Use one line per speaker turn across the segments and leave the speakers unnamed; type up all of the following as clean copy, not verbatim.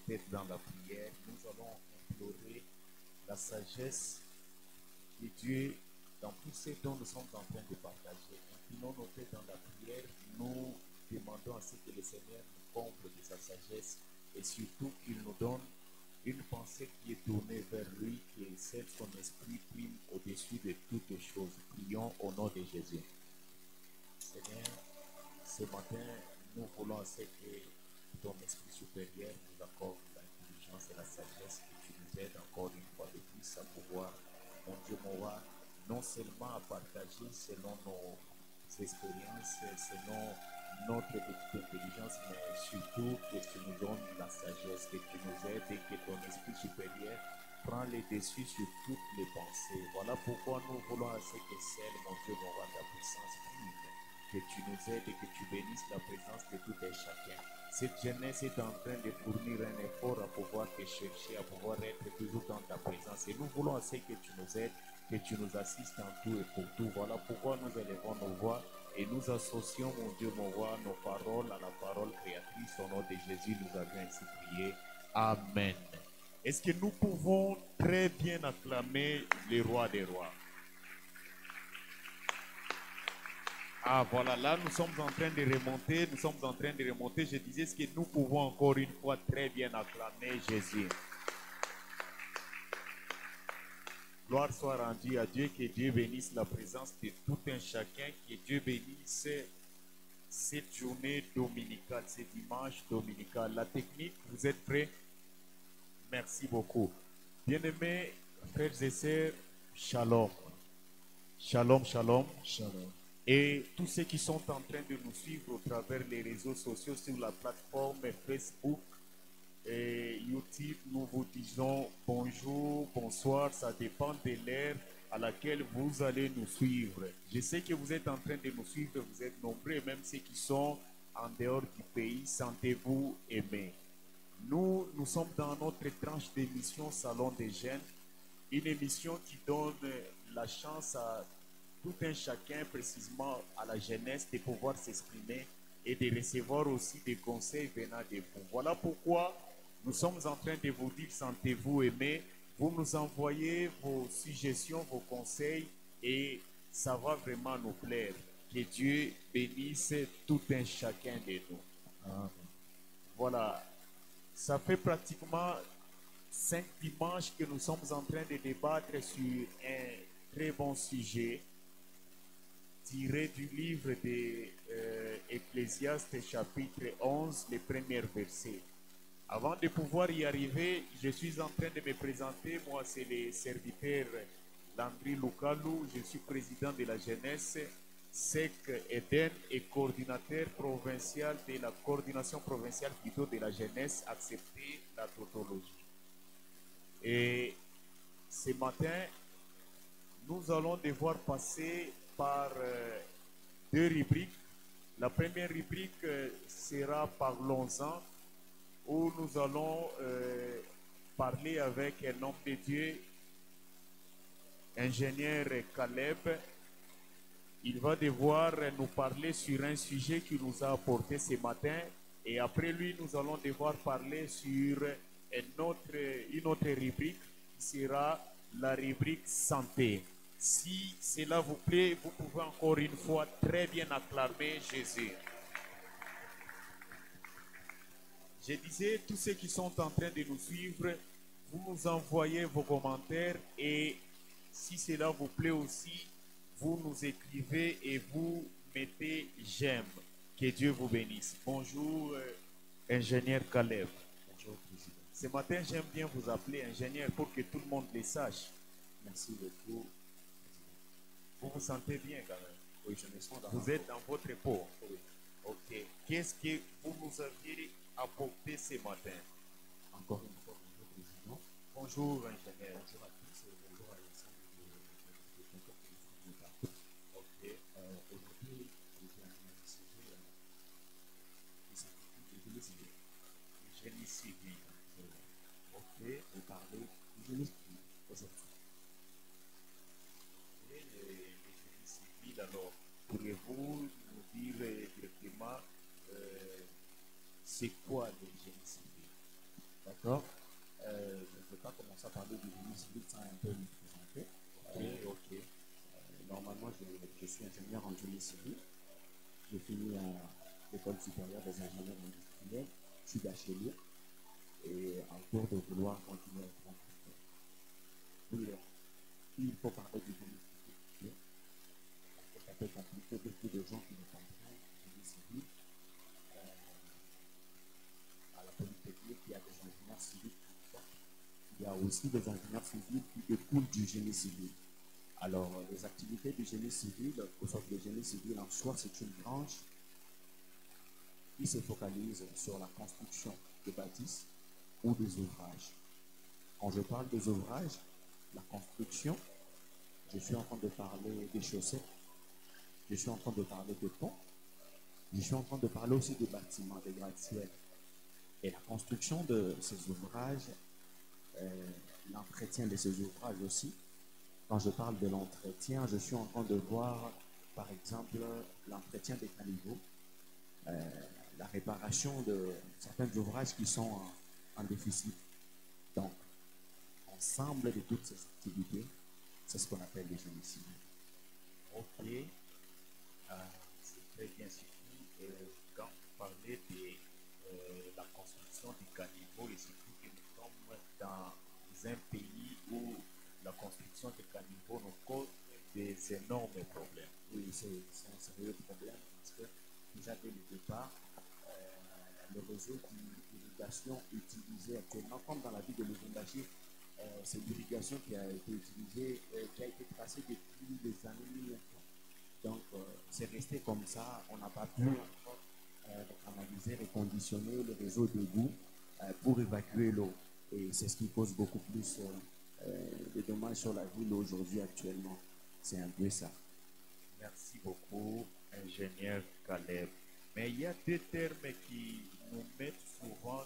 têtes dans la prière. Nous allons implorer la sagesse de Dieu dans tout ce dont nous sommes en train de partager. Inclinons nos têtes dans la prière. Nous demandons à ce que le Seigneur nous comble de sa sagesse et surtout qu'il nous donne une pensée qui est tournée vers lui, que celle son esprit prime au-dessus de toutes les choses. Prions au nom de Jésus. Seigneur, ce matin, nous voulons à ce que ton esprit supérieur nous accorde l'intelligence et la sagesse, que tu nous aides encore une fois de plus à pouvoir, mon Dieu, mon roi, non seulement à partager selon nos expériences, selon notre petite intelligence, mais surtout que tu nous donnes la sagesse, que tu nous aides et que ton esprit supérieur prend les dessus sur toutes les pensées. Voilà pourquoi nous voulons à ce que celle, mon Dieu, mon roi, ta puissance vive, que tu nous aides et que tu bénisses la présence de tout et chacun. Cette jeunesse est en train de fournir un effort à pouvoir te chercher, à pouvoir être toujours dans ta présence. Et nous voulons à ce que tu nous aides, que tu nous assistes en tout et pour tout. Voilà pourquoi nous élevons nos voix et nous associons, mon Dieu, mon roi, nos paroles à la parole créatrice. Au nom de Jésus, nous avons ainsi prié. Amen. Est-ce que nous pouvons très bien acclamer le roi des rois? Ah voilà, là nous sommes en train de remonter, Je disais, est-ce que nous pouvons encore une fois très bien acclamer Jésus? Gloire soit rendue à Dieu, que Dieu bénisse la présence de tout un chacun, que Dieu bénisse cette journée dominicale, ce dimanche dominical. La technique, vous êtes prêts? Merci beaucoup. Bien-aimés frères et sœurs, shalom. Shalom, shalom.
Shalom.
Et tous ceux qui sont en train de nous suivre au travers des réseaux sociaux sur la plateforme Facebook et YouTube, nous vous disons bonjour, bonsoir, ça dépend de l'heure à laquelle vous allez nous suivre. Je sais que vous êtes en train de nous suivre, vous êtes nombreux, même ceux qui sont en dehors du pays, sentez-vous aimés. Nous sommes dans notre tranche d'émission Salon des Jeunes, une émission qui donne la chance à tout un chacun, précisément à la jeunesse, de pouvoir s'exprimer et de recevoir aussi des conseils venant de vous. Voilà pourquoi nous sommes en train de vous dire, sentez-vous aimés. Vous nous envoyez vos suggestions, vos conseils et ça va vraiment nous plaire. Que Dieu bénisse tout un chacun de nous.
Amen.
Voilà, ça fait pratiquement 5 dimanches que nous sommes en train de débattre sur un très bon sujet tiré du livre de Ecclésiaste chapitre 11, les premiers versets. Avant de pouvoir y arriver, je suis en train de me présenter. Moi, c'est le serviteur Landry Lukalu. Je suis président de la jeunesse SEC Eden et coordinateur provincial de la coordination provinciale plutôt de la jeunesse acceptée la tautologie. Et ce matin, nous allons devoir passer par deux rubriques. La première rubrique sera Parlons-en, où nous allons parler avec un homme de Dieu, ingénieur Caleb. Il va devoir nous parler sur un sujet qu'il nous a apporté ce matin. Et après lui, nous allons devoir parler sur une autre rubrique qui sera la rubrique santé. Si cela vous plaît, vous pouvez encore une fois très bien acclamer Jésus. Je disais, tous ceux qui sont en train de nous suivre, vous nous envoyez vos commentaires et si cela vous plaît aussi, vous nous écrivez et vous mettez j'aime. Que Dieu vous bénisse. Bonjour, ingénieur Caleb.
Bonjour, Président.
Ce matin, j'aime bien vous appeler ingénieur pour que tout le monde le sache.
Merci beaucoup.
Vous vous sentez bien quand même.
Oui, je me sens dans
Vous êtes dans votre peau.
Oui.
Ok. Qu'est-ce que vous nous aviez apporté ce matin?
Encore une fois, bonjour, Président.
Bonjour, ingénieur.
Bonjour à tous et bonjour à l'ensemble de concours que nous faisons partout.
Ok.
Aujourd'hui, je viens à un sujet qui s'intitule le génie civil.
Génie civil. Ok.
Je vais parler du génie civil aujourd'hui.
Et le génie civil, alors, pourriez-vous nous dire directement c'est quoi le génie civil?
D'accord. D'accord. Je ne vais pas commencer à parler du génie civil sans un peu me présenter.
Ok.
Normalement, je suis ingénieur en génie civil. J'ai fini à l'École supérieure des ingénieurs industriels. Je suis bachelier et en cours de vouloir continuer à être entrepreneur. Puis, il faut parler du génie civil. C'est un peu compliqué, beaucoup de gens qui ne comprennent le génie civil. À la Polytechnique, il y a des ingénieurs civils qui sortent. Il y a aussi des ingénieurs civils qui découlent du génie civil. Alors, les activités du génie civil, au sens du génie civil en soi, c'est une branche qui se focalise sur la construction de bâtisses ou des ouvrages. Quand je parle des ouvrages, la construction, je suis en train de parler des chaussées, je suis en train de parler des ponts, je suis en train de parler aussi des bâtiments, des gratte-ciels. Et la construction de ces ouvrages, l'entretien de ces ouvrages aussi. Quand je parle de l'entretien, je suis en train de voir, par exemple, l'entretien des caniveaux, la réparation de certains ouvrages qui sont en déficit. Donc, ensemble de toutes ces activités, c'est ce qu'on appelle le génie civil.
Ok. C'est très bien suivi. Quand vous parlez de la construction du caniveau, et surtout que nous sommes dans un pays où la construction des caniveaux nous cause des énormes problèmes.
Oui, c'est un sérieux problème parce que déjà dès le départ, le réseau d'irrigation utilisé actuellement, comme dans la ville de Lubumbashi, c'est l'irrigation qui a été utilisée, qui a été tracée depuis des années 1900. Donc, c'est resté comme ça. On n'a pas pu analyser, reconditionner le réseau d'égout pour évacuer l'eau. Et c'est ce qui cause beaucoup plus de dommages sur la ville aujourd'hui actuellement. C'est un peu ça.
Merci beaucoup, ingénieur Caleb. Mais il y a deux termes qui nous mettent souvent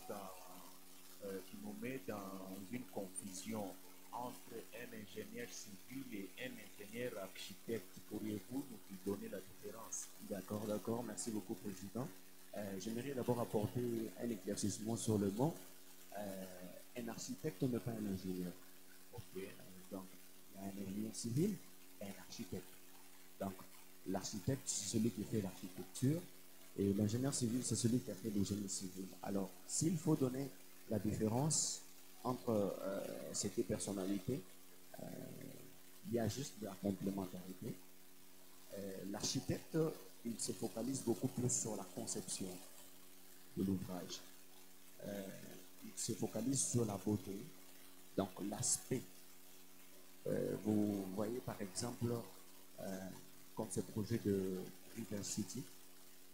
qui nous mettent dans une confusion entre un ingénieur civil et un ingénieur architecte. Pourriez-vous nous donner la différence?
D'accord, d'accord. Merci beaucoup, Président. J'aimerais d'abord apporter un éclaircissement sur le mot. Un architecte n'est pas un ingénieur.
Ok.
Donc, il y a un ingénieur civil et un architecte. Donc, l'architecte, c'est celui qui fait l'architecture et l'ingénieur civil, c'est celui qui a fait le génie civil. Alors, s'il faut donner la différence entre ces deux personnalités, il y a juste de la complémentarité. L'architecte, il se focalise beaucoup plus sur la conception de l'ouvrage. Il se focalise sur la beauté, donc l'aspect. Vous voyez par exemple, comme ce projet de River City,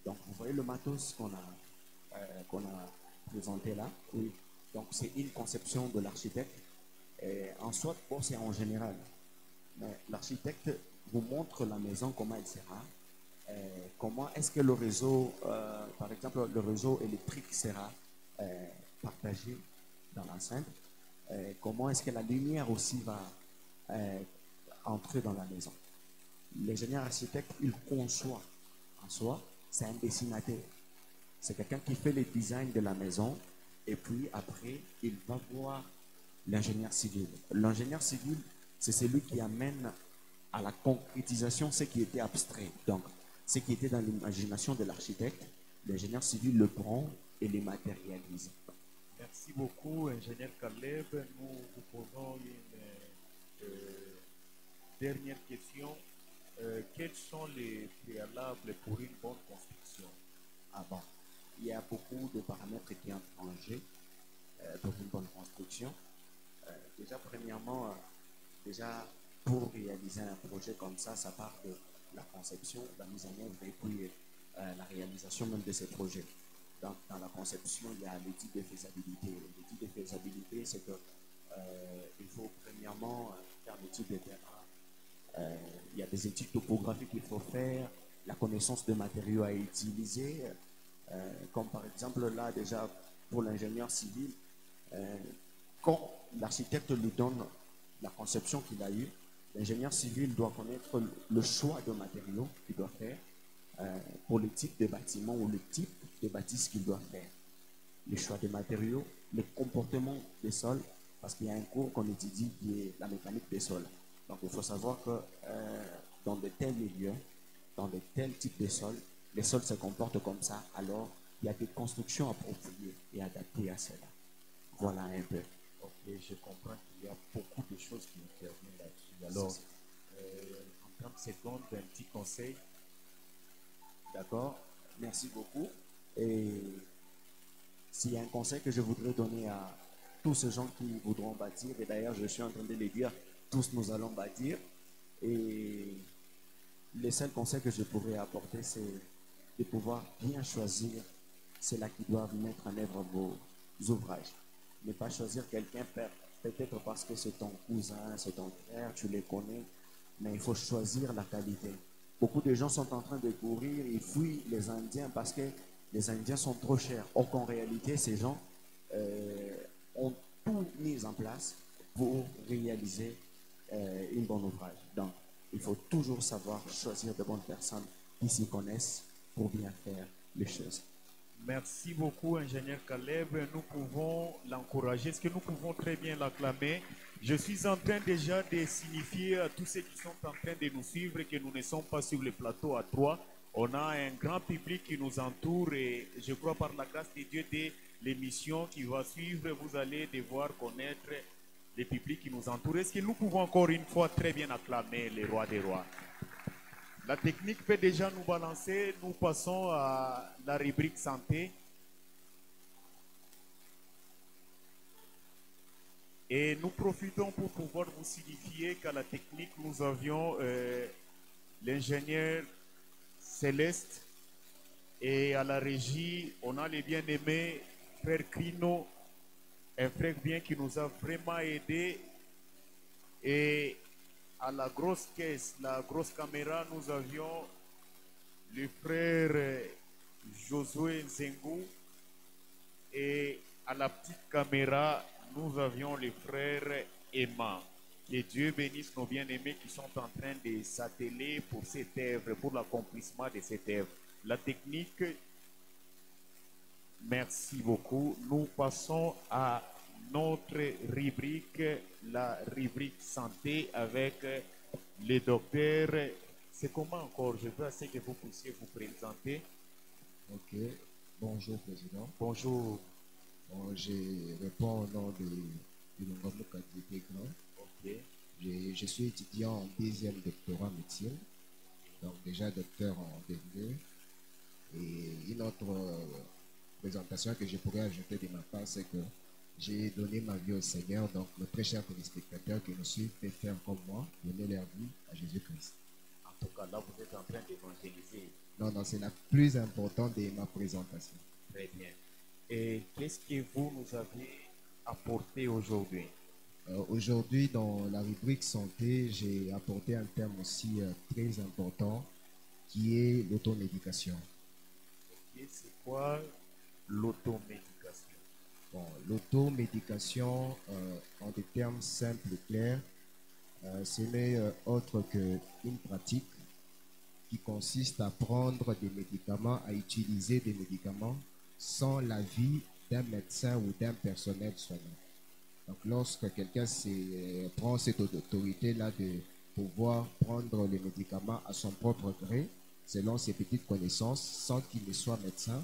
donc vous voyez le matos qu'on a présenté là. Oui. Donc c'est une conception de l'architecte. En soi, bon, c'est en général. Mais l'architecte vous montre la maison, comment elle sera, comment est-ce que le réseau, par exemple, le réseau électrique sera partagé dans l'enceinte, comment est-ce que la lumière aussi va entrer dans la maison. L'ingénieur architecte, il conçoit en soi, c'est un dessinateur. C'est quelqu'un qui fait le design de la maison et puis après, il va voir l'ingénieur civil. L'ingénieur civil, c'est celui qui amène à la concrétisation ce qui était abstrait. Donc, ce qui était dans l'imagination de l'architecte, l'ingénieur civil le prend et le matérialise.
Merci beaucoup, ingénieur Caleb. Nous vous posons une dernière question. Quels sont les préalables pour une bonne construction?
Ah bon, il y a beaucoup de paramètres qui entrent en jeu pour une bonne construction. Déjà, premièrement, déjà, pour réaliser un projet comme ça part de la conception, la mise en œuvre et puis la réalisation même de ces projets. Donc, dans la conception, il y a l'étude de faisabilité. L'étude de faisabilité, c'est que il faut premièrement faire l'étude de terrain. Il y a des études topographiques qu'il faut faire, la connaissance de matériaux à utiliser, comme par exemple là déjà pour l'ingénieur civil, quand l'architecte lui donne la conception qu'il a eue, l'ingénieur civil doit connaître le choix de matériaux qu'il doit faire pour le type de bâtiment ou le type de bâtisse qu'il doit faire. Le choix des matériaux, les comportements des sols, parce qu'il y a un cours qu'on étudie qui est la mécanique des sols. Donc il faut savoir que dans de tels milieux, dans de tels types de sols, les sols se comportent comme ça, alors il y a des constructions appropriées et adaptées à cela. Voilà un peu.
Ok, je comprends qu'il y a beaucoup de choses qui interviennent là-dessus. Alors, en 30 secondes, un petit conseil.
D'accord? Merci beaucoup. Et s'il y a un conseil que je voudrais donner à tous ces gens qui voudront bâtir, et d'ailleurs je suis en train de le dire, tous nous allons bâtir. Et le seul conseil que je pourrais apporter, c'est de pouvoir bien choisir ceux-là qui doivent mettre en œuvre vos ouvrages. Ne pas choisir quelqu'un peut-être parce que c'est ton cousin, c'est ton frère, tu les connais, mais il faut choisir la qualité. Beaucoup de gens sont en train de courir, ils fuient les Indiens parce que les Indiens sont trop chers. Or qu'en réalité, ces gens ont tout mis en place pour réaliser une bonne ouvrage. Donc, il faut toujours savoir choisir de bonnes personnes qui s'y connaissent pour bien faire les choses.
Merci beaucoup, ingénieur Caleb. Nous pouvons l'encourager. Est-ce que nous pouvons très bien l'acclamer? Je suis en train déjà de signifier à tous ceux qui sont en train de nous suivre que nous ne sommes pas sur le plateau à trois. On a un grand public qui nous entoure et je crois par la grâce de Dieu, dès l'émission qui va suivre, vous allez devoir connaître les publics qui nous entourent. Est-ce que nous pouvons encore une fois très bien acclamer les rois des rois? La technique peut déjà nous balancer. Nous passons à la rubrique santé. Et nous profitons pour pouvoir vous signifier qu'à la technique, nous avions l'ingénieur Céleste. Et à la régie, on a les bien-aimés frère Crino, un frère bien qui nous a vraiment aidés. Et à la grosse caisse, la grosse caméra, nous avions le frère Josué Nzengou. Et à la petite caméra, nous avions le frère Emma. Que Dieu bénisse nos bien-aimés qui sont en train de s'atteler pour cette œuvre, pour l'accomplissement de cette œuvre. La technique, merci beaucoup. Nous passons à notre rubrique, la rubrique santé avec le docteur. C'est comment encore? Je veux assez que vous puissiez vous présenter.
Ok. Bonjour, Président.
Bonjour.
Bon, je réponds au nom de Ngomo Kadité Grand.
Ok.
Je suis étudiant en deuxième doctorat en médecine, donc déjà docteur en DV. Et une autre présentation que je pourrais ajouter de ma part, c'est que j'ai donné ma vie au Seigneur, donc mes très chers téléspectateurs qui nous suivent peuvent faire comme moi, donner leur vie à Jésus-Christ.
En tout cas, là, vous êtes en train d'évangéliser.
Non, c'est la plus importante de ma présentation.
Très bien. Et qu'est-ce que vous nous avez apporté aujourd'hui?
Aujourd'hui, dans la rubrique santé, j'ai apporté un thème aussi très important qui est l'automédication.
Et c'est quoi l'automédication?
Bon, l'automédication, en des termes simples et clairs, ce n'est autre qu'une pratique qui consiste à prendre des médicaments, à utiliser des médicaments sans l'avis d'un médecin ou d'un personnel soignant. Donc, lorsque quelqu'un prend cette autorité-là de pouvoir prendre les médicaments à son propre gré, selon ses petites connaissances, sans qu'il ne soit médecin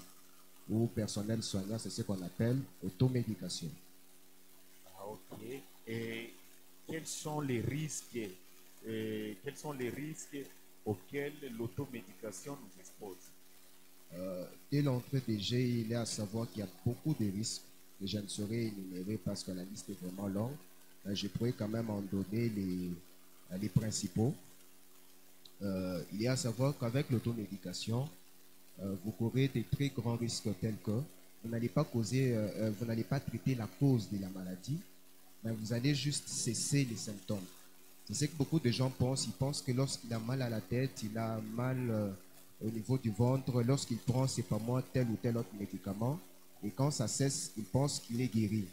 ou personnel soignant, c'est ce qu'on appelle automédication.
Ah, ok. Et quels sont les risques, auxquels l'automédication nous expose?
Dès l'entrée des jets, il est à savoir qu'il y a beaucoup de risques que je ne saurais énumérer parce que la liste est vraiment longue. Je pourrais quand même en donner les principaux. Il est à savoir qu'avec l'automédication, vous courez des très grands risques tels que vous n'allez pas traiter la cause de la maladie, mais vous allez juste cesser les symptômes. C'est ce que beaucoup de gens pensent. Ils pensent que lorsqu'il a mal à la tête, il a mal au niveau du ventre, lorsqu'il prend, c'est pas moi, tel ou tel autre médicament, et quand ça cesse, il pense qu'il est guéri.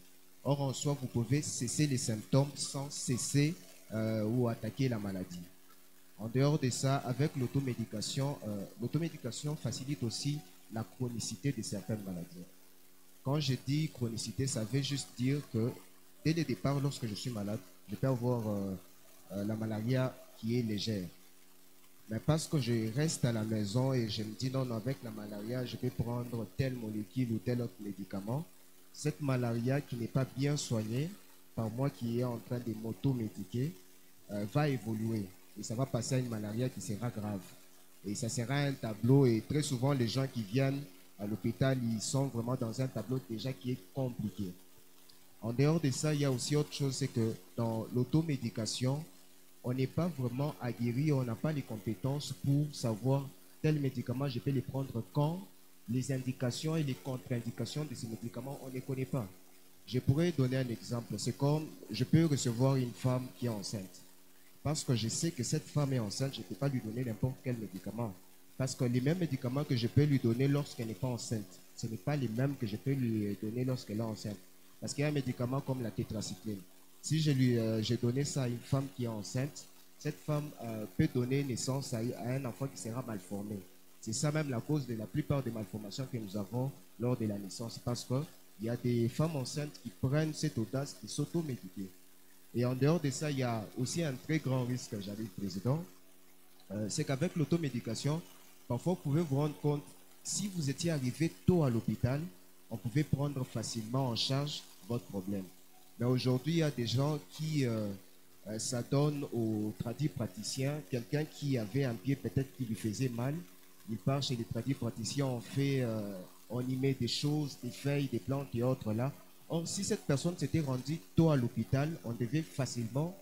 Or, en soi, vous pouvez cesser les symptômes sans cesser ou attaquer la maladie. En dehors de ça, avec l'automédication facilite aussi la chronicité de certaines maladies. quand je dis chronicité, ça veut juste dire que dès le départ, lorsque je suis malade, je peux avoir la malaria qui est légère. Mais parce que je reste à la maison et je me dis non, non, avec la malaria, je vais prendre telle molécule ou tel autre médicament, cette malaria qui n'est pas bien soignée par moi qui est en train de m'auto-médiquer va évoluer. Et ça va passer à une malaria qui sera grave. Et ça sera un tableau. Et très souvent, les gens qui viennent à l'hôpital, ils sont vraiment dans un tableau déjà qui est compliqué. En dehors de ça, il y a aussi autre chose, c'est que dans l'automédication, on n'est pas vraiment aguerri, on n'a pas les compétences pour savoir tel médicament, je peux les prendre quand, les indications et les contre-indications de ces médicaments, on ne les connaît pas. Je pourrais donner un exemple. C'est comme je peux recevoir une femme qui est enceinte. Parce que je sais que cette femme est enceinte, je ne peux pas lui donner n'importe quel médicament. Parce que les mêmes médicaments que je peux lui donner lorsqu'elle n'est pas enceinte, ce n'est pas les mêmes que je peux lui donner lorsqu'elle est enceinte. Parce qu'il y a un médicament comme la tétracycline. Si j'ai donné ça à une femme qui est enceinte, cette femme peut donner naissance à un enfant qui sera mal formé. C'est ça même la cause de la plupart des malformations que nous avons lors de la naissance. Parce qu'il y a des femmes enceintes qui prennent cette audace de s'automédiquer. Et en dehors de ça, il y a aussi un très grand risque, j'arrive président, c'est qu'avec l'automédication, parfois vous pouvez vous rendre compte, si vous étiez arrivé tôt à l'hôpital, on pouvait prendre facilement en charge votre problème. Mais aujourd'hui, il y a des gens qui s'adonnent aux tradipraticiens, quelqu'un qui avait un pied peut-être qui lui faisait mal, il part chez les tradipraticiens, on y met des choses, des feuilles, des plantes et autres là. Or, si cette personne s'était rendue tôt à l'hôpital, on devait facilement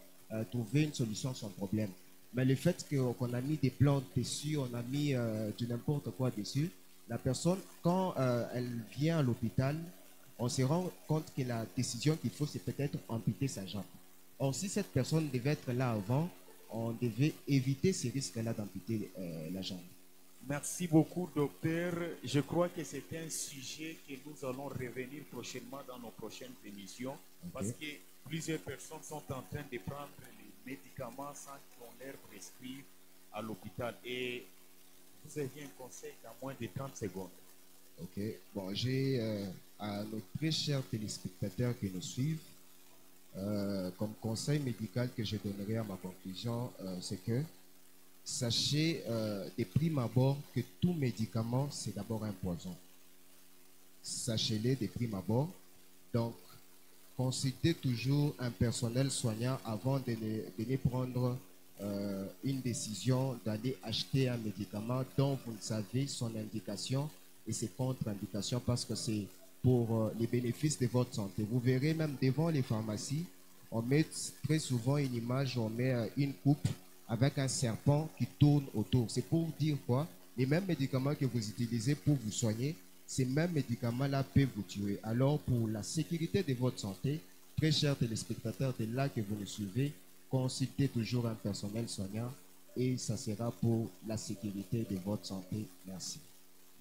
trouver une solution à son problème. Mais le fait qu'on a mis des plantes dessus, on a mis du n'importe quoi dessus, la personne, quand elle vient à l'hôpital, on se rend compte que la décision qu'il faut, c'est peut-être amputer sa jambe. Or, si cette personne devait être là avant, on devait éviter ces risques-là d'amputer la jambe.
Merci beaucoup, docteur. Je crois que c'est un sujet que nous allons revenir prochainement dans nos prochaines émissions, parce que plusieurs personnes sont en train de prendre les médicaments sans qu'on leur prescrive à l'hôpital. Et vous avez un conseil dans moins de 30 secondes.
Ok. Bon, j'ai à nos très chers téléspectateurs qui nous suivent, comme conseil médical que je donnerai à ma conclusion, c'est que sachez de prime abord que tout médicament, c'est d'abord un poison. Sachez-le de prime abord. Donc, consultez toujours un personnel soignant avant de ne prendre une décision d'aller acheter un médicament dont vous ne savez son indication et ses contre-indications, parce que c'est pour les bénéfices de votre santé. Vous verrez même devant les pharmacies, on met très souvent une image, on met une coupe avec un serpent qui tourne autour. C'est pour dire quoi? Les mêmes médicaments que vous utilisez pour vous soigner, ces mêmes médicaments-là peuvent vous tuer. Alors, pour la sécurité de votre santé, très chers téléspectateurs, de là que vous nous suivez, consultez toujours un personnel soignant et ça sera pour la sécurité de votre santé. Merci.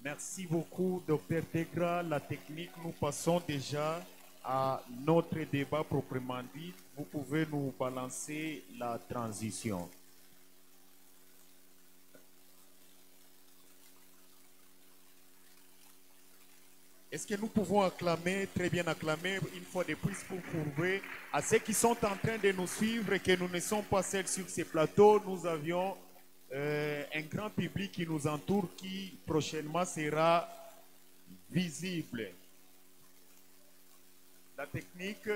Merci beaucoup, docteur Tegra. La technique, nous passons déjà à notre débat proprement dit. Vous pouvez nous balancer la transition. Est-ce que nous pouvons acclamer, très bien acclamer, une fois de plus pour prouver à ceux qui sont en train de nous suivre que nous ne sommes pas seuls sur ces plateaux. Nous avions un grand public qui nous entoure qui prochainement sera visible. La technique.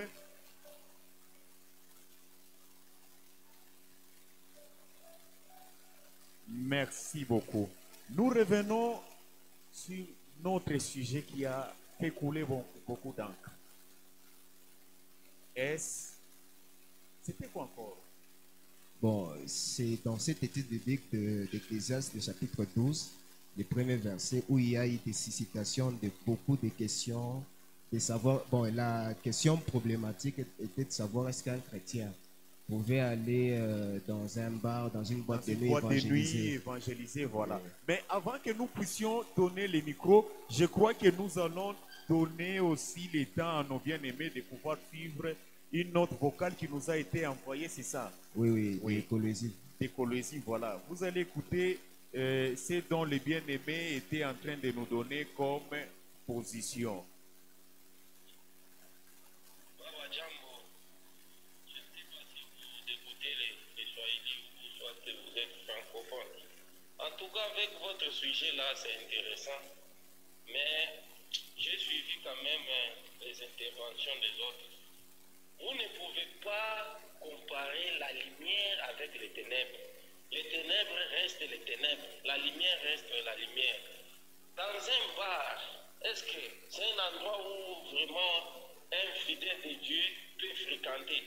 Merci beaucoup. Nous revenons sur notre sujet qui a fait couler beaucoup d'encre. C'était quoi encore?
Bon, c'est dans cette étude biblique d'Ecclésiaste, du chapitre 12, le premier verset, où il y a eu des citations de beaucoup de questions, de savoir, bon, la question problématique était de savoir est-ce qu'un chrétien pouvait aller dans un bar, dans une boîte de nuit
évangéliser, voilà. Oui. Mais avant que nous puissions donner les micros, je crois que nous allons donner aussi le temps à nos bien-aimés de pouvoir suivre une note vocale qui nous a été envoyée, c'est ça?
Oui, d'écologie.
D'écologie, voilà. Vous allez écouter ce dont les bien-aimés étaient en train de nous donner comme position.
sujet là, c'est intéressant. Mais j'ai suivi quand même les interventions des autres. Vous ne pouvez pas comparer la lumière avec les ténèbres. Les ténèbres restent les ténèbres. La lumière reste la lumière. Dans un bar, est-ce que c'est un endroit où vraiment un fidèle de Dieu peut fréquenter?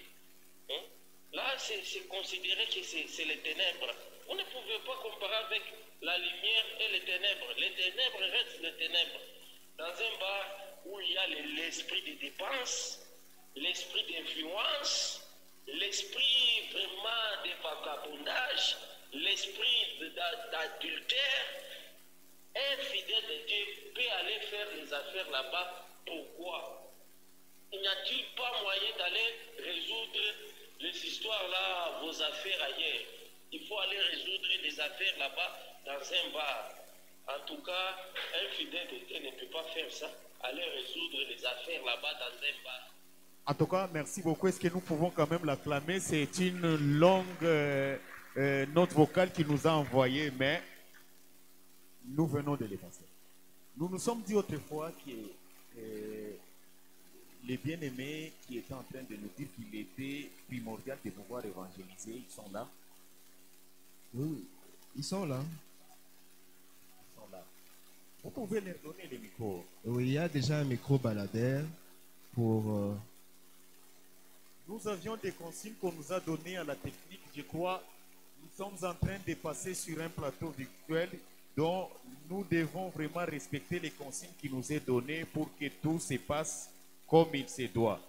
Hein? Là, c'est considéré que c'est les ténèbres. Vous ne pouvez pas comparer avec la lumière et les ténèbres. Les ténèbres restent les ténèbres. Dans un bar où il y a l'esprit de dépense, l'esprit d'influence, l'esprit vraiment de vagabondage, l'esprit d'adultère, un fidèle de Dieu peut aller faire les affaires là-bas. Pourquoi? Il n'y a-t-il pas moyen d'aller résoudre les histoires là, vos affaires ailleurs? Il faut aller résoudre les affaires là-bas dans un bar. En tout cas, un fidèle de Dieu ne peut pas faire ça. Aller résoudre les affaires là-bas dans un bar.
En tout cas, merci beaucoup. Est-ce que nous pouvons quand même l'acclamer? C'est une longue note vocale qu'il nous a envoyée, mais nous venons de l'effacer. Nous nous sommes dit autrefois que les bien-aimés qui étaient en train de nous dire qu'il était primordial de pouvoir évangéliser, ils sont là.
Oui, ils sont là.
Ils sont là. Vous pouvez leur donner les micros.
Oui, il y a déjà un micro baladeur pour...
Nous avions des consignes qu'on nous a données à la technique. Je crois nous sommes en train de passer sur un plateau virtuel dont nous devons vraiment respecter les consignes qui nous est données pour que tout se passe comme il se doit.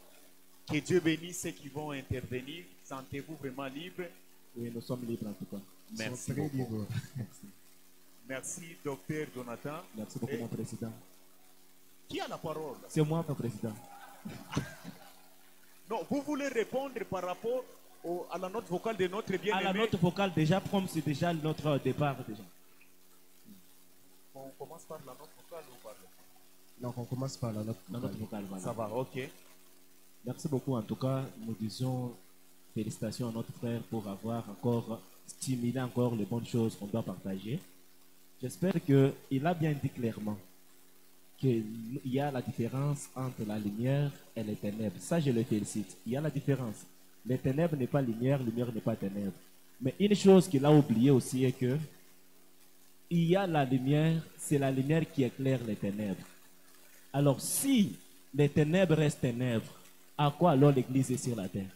Que Dieu bénisse ceux qui vont intervenir. Sentez-vous vraiment libre.
Oui, nous sommes libres en tout cas.
Merci
très
beaucoup.
libres.
Merci, docteur Jonathan.
Merci beaucoup, mon président.
Qui a la parole?
C'est moi, mon président.
Non, vous voulez répondre par rapport à la note vocale de notre bien-aimé?
À la note vocale, déjà, Prom, c'est déjà notre départ. Déjà.
On commence par la note vocale ou par
Donc on commence par la note.
La note vocale, voilà.
Ça va, ok.
Merci beaucoup. En tout cas, nous disons félicitations à notre frère pour avoir encore stimulé encore les bonnes choses qu'on doit partager. J'espère qu'il a bien dit clairement qu'il y a la différence entre la lumière et les ténèbres. Ça, je le félicite. Il y a la différence. Les ténèbres n'est pas lumière, lumière n'est pas ténèbres. Mais une chose qu'il a oublié aussi est que il y a la lumière, c'est la lumière qui éclaire les ténèbres. Alors, si les ténèbres restent ténèbres, à quoi alors l'Église est sur la terre?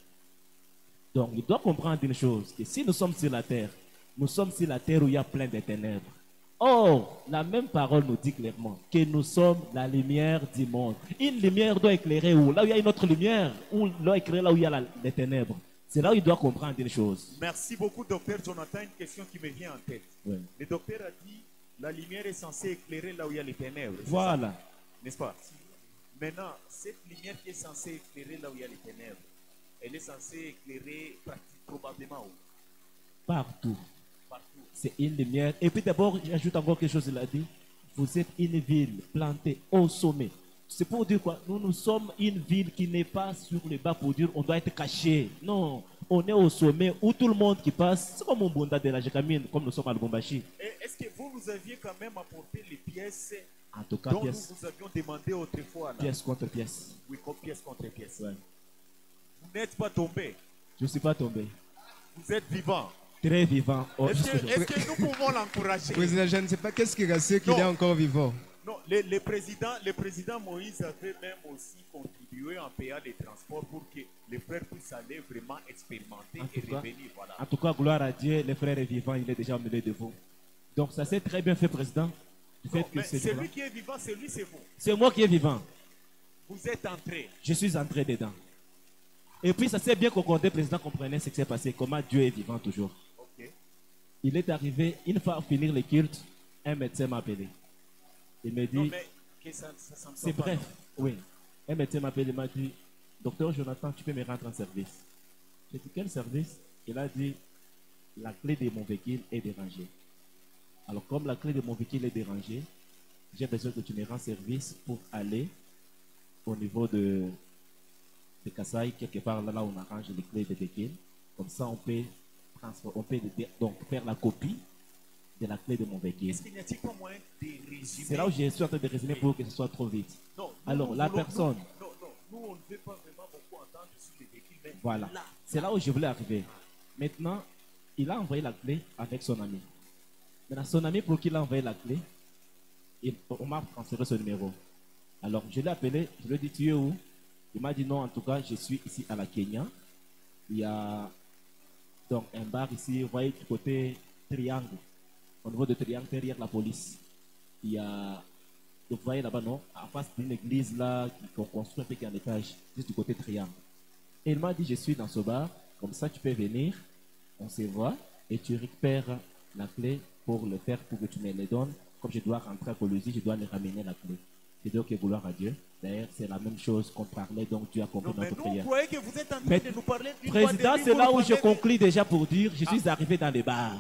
Donc, il doit comprendre une chose, que si nous sommes sur la terre, nous sommes sur la terre où il y a plein de ténèbres. Or, la même parole nous dit clairement que nous sommes la lumière du monde. Une lumière doit éclairer où? Là où il y a une autre lumière, ou doit éclairer là où il y a les ténèbres. C'est là où il doit comprendre une chose.
Merci beaucoup, docteur Jonathan. Une question qui me vient en tête.
Oui.
Le docteur a dit la lumière est censée éclairer là où il y a les ténèbres.
Voilà.
N'est-ce pas? Maintenant, cette lumière qui est censée éclairer là où il y a les ténèbres, elle est censée éclairer probablement où?
Partout.
Partout.
C'est une lumière. Et puis d'abord, j'ajoute encore quelque chose, il a dit. Vous êtes une ville plantée au sommet. C'est pour dire quoi? Nous sommes une ville qui n'est pas sur le bas pour dire on doit être caché. Non, on est au sommet où tout le monde qui passe, c'est comme un bonda de la Jekamine, comme nous sommes à Lubumbashi.
Est-ce que vous nous aviez quand même apporté les pièces
En tout cas,
dont
pièce,
nous vous avions demandé autrefois là?
pièce contre pièce.
Oui, comme pièce contre pièce.
Ouais.
Vous n'êtes pas tombé.
Je ne suis pas tombé.
Vous êtes vivant.
Très vivant. Oh,
Est-ce que nous pouvons l'encourager?
Président, je ne sais pas qu'est-ce qui rassure qu'il
Non.
est encore vivant.
Non, le président Moïse avait même aussi contribué en payant les transports pour que les frères puissent aller vraiment expérimenter
En
et
tout cas,
revenir. Voilà.
En tout cas, gloire à Dieu, le frère est vivant, il est déjà au milieu de vous. Donc ça s'est très bien fait, président. Du fait
Non,
que
mais
c'est
celui qui est vivant, c'est lui, c'est vous.
C'est moi qui est vivant.
Vous êtes entré.
Je suis entré dedans. Et puis ça s'est bien concordé, président comprenait ce qui s'est passé, comment Dieu est vivant toujours.
Ok.
Il est arrivé, une fois finir le culte, un médecin m'a appelé. Il me
Non,
dit,
mais que ça s'en
c'est
pas,
bref,
non?
oui. Un médecin m'a appelé, il m'a dit, docteur Jonathan, tu peux me rendre en service. J'ai dit, quel service? Il a dit, la clé de mon véhicule est dérangée. Alors comme la clé de mon véhicule est dérangée, j'ai besoin que tu me rends service pour aller au niveau de Kassai, quelque part là où on arrange les clés de véhicule. Comme ça, on peut donc faire la copie
de la clé de mon véhicule.
Est-ce qu'il n'y a-t-il pas moyen de résumer?
C'est là où je suis en train de résumer pour que ce soit trop vite.
Non,
Alors, la personne,
nous, on ne veut pas vraiment beaucoup entendre sur les véhicules, mais
voilà,
là,
c'est là où je voulais arriver. Maintenant, il a envoyé la clé avec son ami. Maintenant, son ami, pour qui il a envoyé la clé, on m'a transféré ce numéro. Alors, je l'ai appelé, je lui ai dit, tu es où? Il m'a dit, non, en tout cas, je suis ici à la Kenya. Il y a donc un bar ici, vous voyez, du côté Triangle. Au niveau de Triangle, derrière la police. Il y a, vous voyez là-bas, non? En face d'une église là, qu'on construit un peu qui est en étage, juste du côté Triangle. Et il m'a dit, je suis dans ce bar, comme ça tu peux venir, on se voit, et tu récupères la clé pour le faire, pour que tu me les donnes. Comme je dois rentrer à Colosie, je dois les ramener la clé. C'est donc gloire à Dieu. D'ailleurs, c'est la même chose qu'on parlait, donc Dieu a compris
non, mais
notre
nous,
prière.
vous croyez que vous êtes en train
Mais,
de nous parler d'une
Président,
boîte de
c'est
nuit,
là
vous
où
nous
je
parlez de-
conclus déjà pour dire, je suis arrivé dans les bars.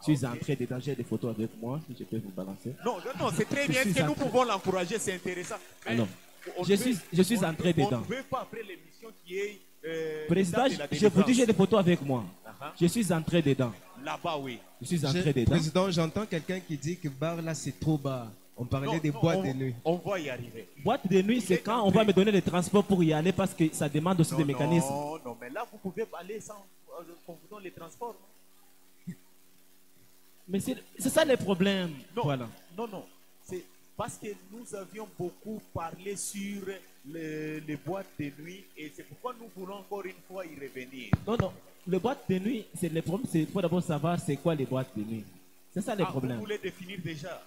Je suis
ok.
entré dedans, j'ai des photos avec moi, si je peux vous balancer.
Non, c'est très bien
suis
que nous
entré-
pouvons l'encourager, c'est intéressant. Mais
Alors,
on
je
ne
suis-
veut-
je suis
on ne
entré
veut-
dedans.
On ne veut pas après l'émission qui est.
Président,
l'étape de la
je vous dis, j'ai
délivrance.
des photos avec moi.
Uh-huh.
Je suis entré dedans.
Là-bas, oui.
Je suis entré dedans.
Président, j'entends quelqu'un qui dit que bar là c'est trop bas. On parlait
Non,
des
non,
boîtes
on,
de nuit.
on va y arriver.
Boîte de nuit, c'est quand on va me donner les transports pour y aller parce que ça demande aussi des mécanismes.
Non, mais là, vous pouvez aller sans qu'on vous donne les transports.
Mais c'est ça les problèmes.
Non,
Voilà.
non. C'est parce que nous avions beaucoup parlé sur les boîtes de nuit et c'est pourquoi nous voulons encore une fois y revenir.
Non. Les boîtes de nuit, c'est le problème. Il faut d'abord savoir c'est quoi les boîtes de nuit. C'est ça les
Vous
problèmes.
voulez définir déjà?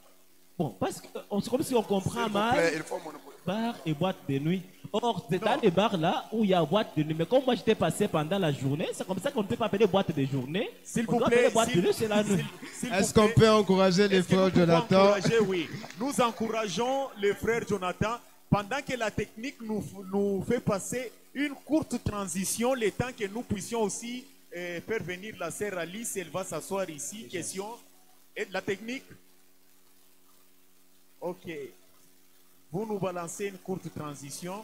Bon, parce que c'est comme si on comprend mal
Il faut monopoliser.
bar et boîte de nuit. Or, c'est dans les bars là où il y a boîte de nuit. Mais comme moi j'étais passé pendant la journée, c'est comme ça qu'on ne peut pas appeler boîte de journée.
S'il
On
vous
doit
plaît,
appeler boîte de nuit, c'est la nuit.
Est-ce qu'on peut encourager les
Est-ce que
frères
nous pouvons
Jonathan?
encourager? Oui. Nous encourageons les frères Jonathan pendant que la technique nous fait passer une courte transition, le temps que nous puissions aussi faire venir la sœur Alice. Elle va s'asseoir ici. Question. Et la technique? Ok. Vous nous balancez une courte transition.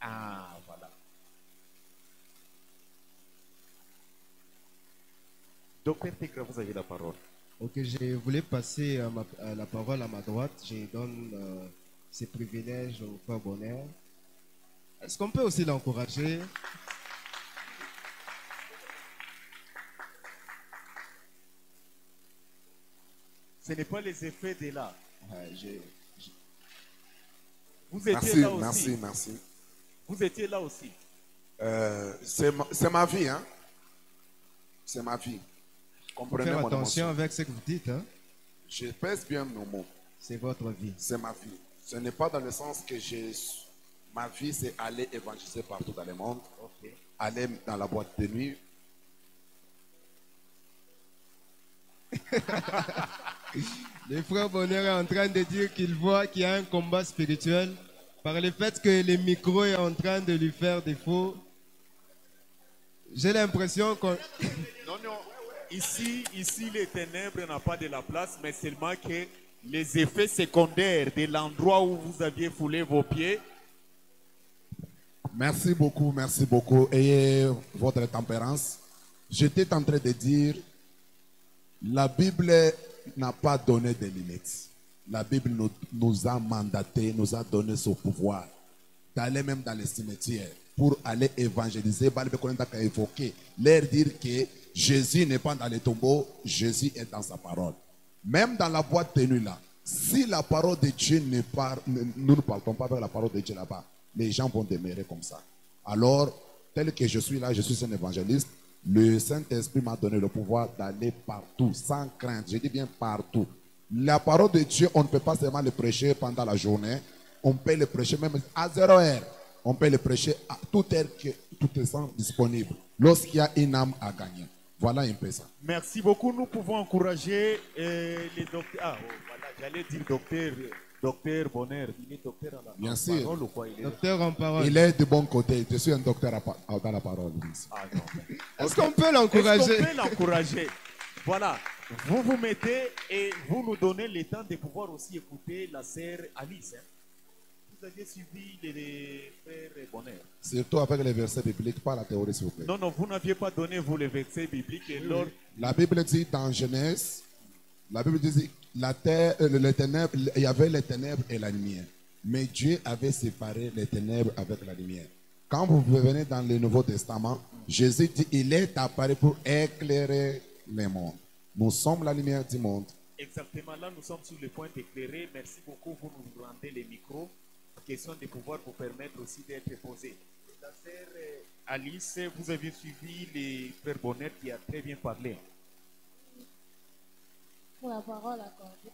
Ah, voilà. Docteur Tekra, vous avez la parole.
Ok, je voulais passer la parole à ma droite. Je donne ces privilèges au frère Bonheur. Est-ce qu'on peut aussi l'encourager?
Ce n'est pas les effets de là.
Je-
Vous étiez
Merci,
là aussi.
merci.
Vous étiez là aussi.
C'est ma vie, hein. C'est ma vie.
Faut
Comprenez
faire
mon
attention
émotion.
avec ce que vous dites. Hein?
Je pèse bien mes mots.
C'est votre vie.
C'est ma vie. Ce n'est pas dans le sens que ma vie, c'est aller évangéliser partout dans le monde, aller dans la boîte de nuit.
Le frère Bonheur est en train de dire qu'il voit qu'il y a un combat spirituel par le fait que le micro est en train de lui faire défaut. J'ai l'impression qu'on...
Non. Ici, les ténèbres n'ont pas de la place, mais seulement que les effets secondaires de l'endroit où vous aviez foulé vos pieds.
Merci beaucoup. Ayez votre tempérance. J'étais en train de dire, la Bible n'a pas donné de limites. La Bible nous a mandaté, nous a donné ce pouvoir d'aller même dans les cimetières pour aller évangéliser, évoquer, leur dire que Jésus n'est pas dans les tombeaux, Jésus est dans sa parole. Même dans la boîte de nuit là, si la parole de Dieu nous ne partons pas vers la parole de Dieu là-bas, les gens vont demeurer comme ça. Alors, tel que je suis là, je suis un évangéliste. Le Saint-Esprit m'a donné le pouvoir d'aller partout, sans crainte. Je dis bien partout. La parole de Dieu, on ne peut pas seulement le prêcher pendant la journée. On peut le prêcher même à 0 heure. On peut le prêcher à toute heure que tout est disponible. Lorsqu'il y a une âme à gagner. Voilà un peu ça.
Merci beaucoup. Nous pouvons encourager les docteurs. Ah, voilà, j'allais dire docteur Bonheur. Il est docteur à la
Bien
en
sûr.
parole ou quoi?
Docteur en parole.
Il est de bon côté. Je suis un docteur dans la parole.
Ah, non.
Est-ce qu'on peut
Est-ce
l'encourager?
qu'on peut l'encourager? Voilà. Vous vous mettez et vous nous donnez le temps de pouvoir aussi écouter la sœur Alice. Hein. vous aviez suivi les frères Bonheur.
Surtout avec les versets bibliques, pas la théorie, s'il vous plaît.
Non, vous n'aviez pas donné, vous, les versets bibliques. Et lors...
La Bible dit dans Genèse, la Bible dit la terre, les ténèbres, il y avait les ténèbres et la lumière. Mais Dieu avait séparé les ténèbres avec la lumière. Quand vous venez dans le Nouveau Testament, Jésus dit il est apparu pour éclairer les mondes. Nous sommes la lumière du monde.
Exactement, là nous sommes sur le point d'éclairer. Merci beaucoup, vous nous rendez les micros. Question de pouvoir vous permettre aussi d'être posé. La sœur Alice, vous avez suivi les frères Bonheur qui a très bien parlé.
Pour la parole accordée.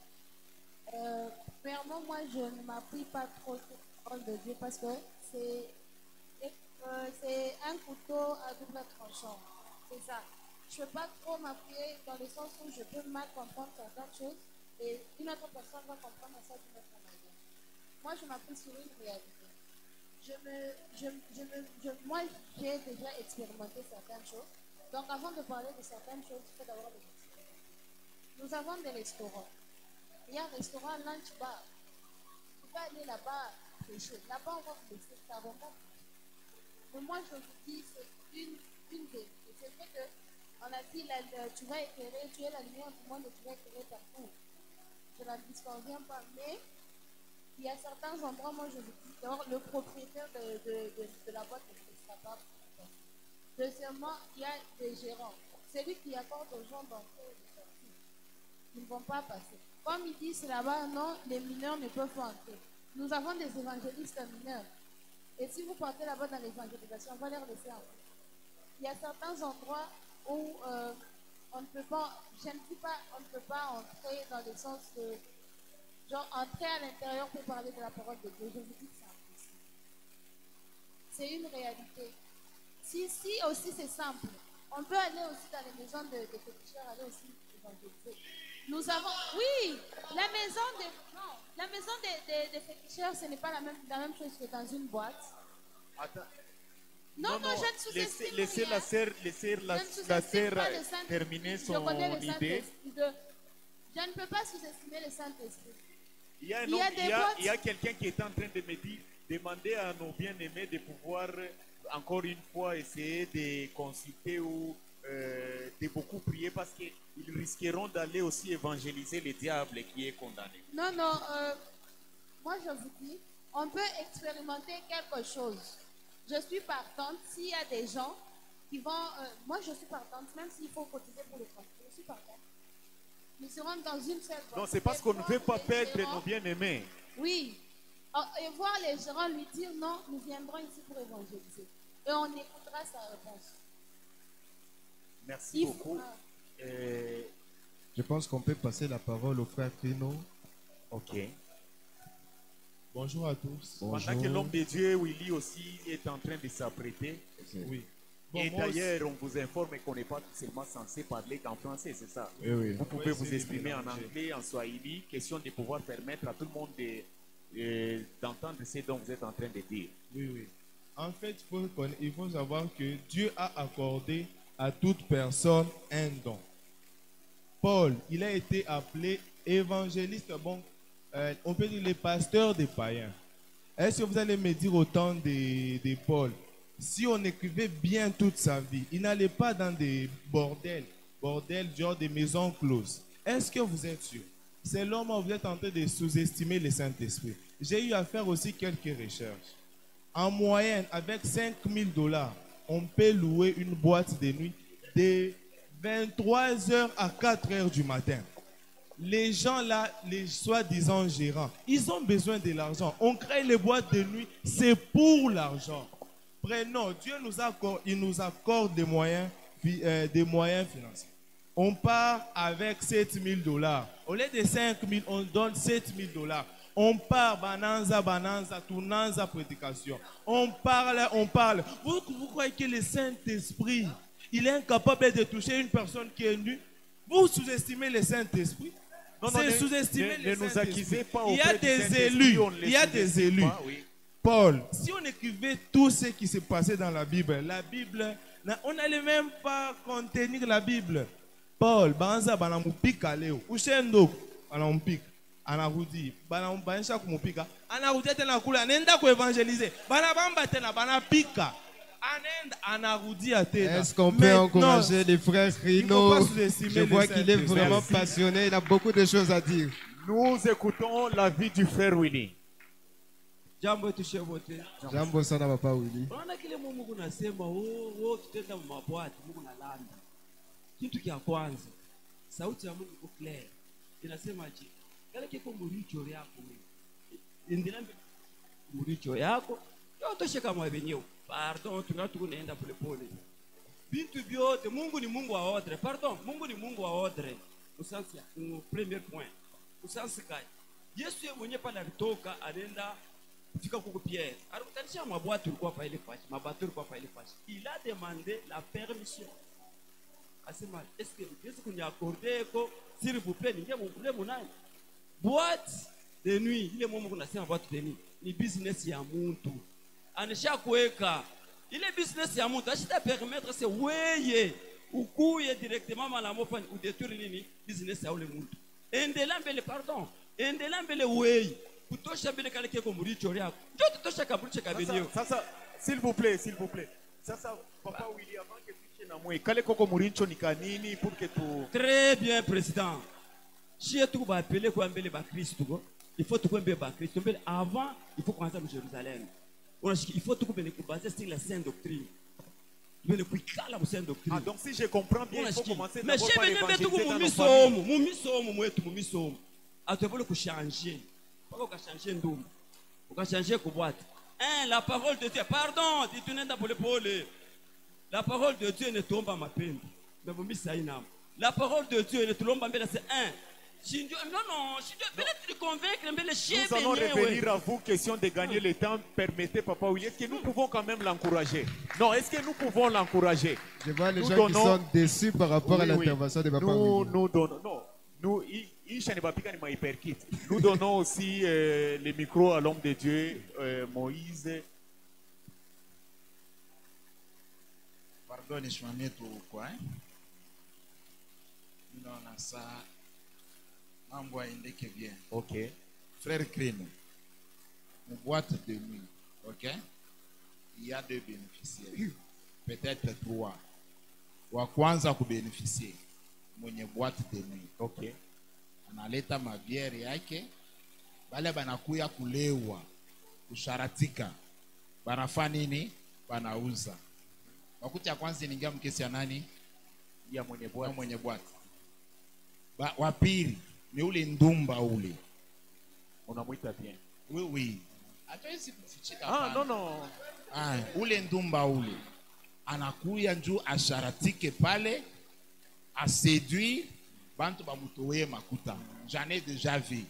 Premièrement, moi je ne m'appuie pas trop sur la parole de Dieu parce que c'est un couteau à double tranchant. C'est ça. Je ne peux pas trop m'appuyer dans le sens où je peux mal comprendre certaines choses et une autre personne va comprendre ça d'une autre manière. Moi, je m'appuie sur une réalité. Moi, j'ai déjà expérimenté certaines choses. Donc, avant de parler de certaines choses, il faut d'abord les expérimenter. Nous avons des restaurants. Il y a un restaurant lunch bar. Vous pouvez aller là-bas pêcher. Là-bas, on va vous laisser carrément. Mais moi, je vous dis, c'est une vérité. C'est vrai que on a dit, tu vas éclairer, tu es la lumière du monde et tu vas éclairer partout. Je n'en disconviens pas, mais il y a certains endroits, moi je vous dis, d'abord, le propriétaire de la boîte ne sera pas. Deuxièmement, il y a des gérants. C'est lui qui accorde aux gens d'entrer et de sortir. Ils ne vont pas passer. Comme ils disent là-bas, non, les mineurs ne peuvent pas entrer. Nous avons des évangélistes mineurs. Et si vous partez là-bas dans l'évangélisation, on va les laisser entrer. Il y a certains endroits où on ne peut pas, je ne dis pas, on ne peut pas entrer dans le sens de, genre, entrer à l'intérieur pour parler de la parole de Dieu. Je vous dis que c'est impossible. C'est une réalité. Si aussi c'est simple, on peut aller aussi dans les maisons de féticheurs, aller aussi évangéliser. Nous avons, oui, la maison des féticheurs, ce n'est pas la même chose que dans une boîte.
Attends.
Non, je ne sous-estime
laissez
rien.
la sœur terminer son idée.
Je ne peux pas sous-estimer le Saint-Esprit.
Il y a quelqu'un qui est en train de me dire, demander à nos bien-aimés de pouvoir encore une fois essayer de consulter ou de beaucoup prier parce qu'ils risqueront d'aller aussi évangéliser le diable qui est condamné.
Non, moi je vous dis, on peut expérimenter quelque chose. Je suis partante. S'il y a des gens qui vont... moi, je suis partante, même s'il faut cotiser pour le transport. Je suis partante. Nous serons dans une seule boîte.
Non, c'est parce qu'on ne veut pas perdre nos bien-aimés.
Oui. Et voir les gérants lui dire non, nous viendrons ici pour évangéliser. Et on écoutera sa réponse.
Merci beaucoup.
Je pense qu'on peut passer la parole au frère Crino.
Ok.
Bonjour à tous.
Pendant que l'homme de Dieu, Willy, aussi est en train de s'apprêter.
Oui.
Et d'ailleurs, on vous informe qu'on n'est pas seulement censé parler qu'en français, c'est ça.
Oui.
Vous pouvez vous
c'est
exprimer en
mélangé.
anglais, en swahili, question de pouvoir permettre à tout le monde d'entendre ce dont vous êtes en train de dire.
Oui. En fait, il faut savoir que Dieu a accordé à toute personne un don. Paul, il a été appelé évangéliste, on peut dire le pasteur des païens. Est-ce que vous allez me dire au temps de Paul, si on écrivait bien toute sa vie, il n'allait pas dans des bordels, genre des maisons closes. Est-ce que vous êtes sûr? C'est l'homme où vous êtes en train de sous-estimer le Saint-Esprit. J'ai eu à faire aussi quelques recherches. En moyenne, avec $5,000, on peut louer une boîte de nuit de 23h à 4h du matin. Les gens là, les soi-disant gérants, ils ont besoin de l'argent. On crée les boîtes de nuit, c'est pour l'argent. Prenons, Dieu nous accorde des moyens financiers. On part avec $7,000. Au lieu de 5,000, on donne $7,000. On part, bananza, tunanza, prédication. On parle. Vous croyez que le Saint-Esprit, il est incapable de toucher une personne qui est nue? Vous sous-estimez le Saint-Esprit? C'est sous-estimer le Saint-Esprit. Il y a des élus. Il y a des élus. Paul, si on écrivait tout ce qui s'est passé dans la Bible, on n'allait même pas contenir la Bible. Paul, banza banamupik aleo, ushendo banamupik. anarudi bana banisha kumupika anarudi tena kule anaenda kuevangeliser bana bamba tena bana pika anaenda anarudi tena.
Est-ce qu'on peut encourager les frères Rino? Je vois qu'il est vraiment
Merci.
passionné, il a beaucoup de choses à dire.
Nous écoutons la vie du frère Willy.
Jambo tushe wote.
Jambo sana papa Willy.
Unaona kile Mungu kunasema wewe tutenda mabwati Mungu nalanda. Kitu kia kwanza. Sauti ya Mungu iko clear. Inasema je, kale kiko muricho yako wewe. Endelea muricho yako. Yote shika kama wenyewe. Pardon, tunaenda pole pole. Bintu vyote Mungu ni Mungu wa ordre. Pardon, Mungu ni Mungu wa ordre. Usansi premier point. Usansi kai. Yesu yeye mwenyewe pale alitoka anaenda kufika kwa Pierre. Alikutanisha mabwatu ulikuwa pa ile fashi, mabato ulikuwa pa ile fashi. Il a demandé la permission. Asema, est-ce que vous accordez ko s'il vous plaît ninge mukule munani? Boîte de nuit, ile momo kunasema boîte de nuit. Ni business ya muntu. Anisha kuweka ile business ya muntu ashita permettre c'est weye ukuye directement malamo fani ou détruire nini business ya ule muntu. Endela mbele pardon. Endela mbele weye. Kutosha mbele kale keko muricho yako. Ndio tutosha kabuliche kabenio.
Sasa, s'il vous plaît. Sasa, Papa Willy, avant que tu na moi, kale koko muricho ni kanini pour que tu...
Très bien, président. Si tu vas appeler quoi mbele ba Christ, il faut tu mbele ba Christ. Mbele avant, il faut commencer à Jérusalem. Il faut tu mbele baser sur la sainte doctrine. Mbele kuikala mu sainte doctrine.
Ah, donc si je comprends bien, il faut commencer
mais
d'abord
chez
par
bene betu
évangéliser dans nos
mumisomo mwetu mumisomo. Atubole ku changer. Pas ka changer ndumba. Ka changer ku boîte. La parole de Dieu, pardon, tu n'es pas pour le. La parole de Dieu ne tombe pas ma peine. La parole de Dieu ne tombe pas ma peine. C'est un. Non, si Dieu veut te convaincre, mais le chien.
Nous allons revenir à vous, question de gagner le temps. Permettez, Papa Willy, est-ce que nous pouvons quand même l'encourager? Non, est-ce que nous pouvons l'encourager?
Je vois les gens qui sont déçus par rapport à l'intervention de papa Willy.
Nous donnons, non, nous donnons aussi le micro à l'homme de Dieu, Moïse.
Pardon, nisimamie tu kwa ninaona saa mambo yaendeke bien.
Ok.
Frère Crino, une boîte de nuit, ok? Il y a deux bénéficiaires, peut-être trois. Wa kwanza kubénéficier mwenye boîte de nuit,
ok?
Analeta mabiere yake, bale banakuya kulewa, kusharatika, banafanya nini? Banauza. Wakuti ya kwanza ningia mkesi ya nani?
Ya mwenye
boîte. Wapiri ni ule ndumba ule.
Unamuita bien.
Oui. Hatuwezi kufichika.
Non.
Ule ndumba ule anakuya njoo asharatike pale, aséduire bantu bamutowe makuta. J'en ai déjà vu.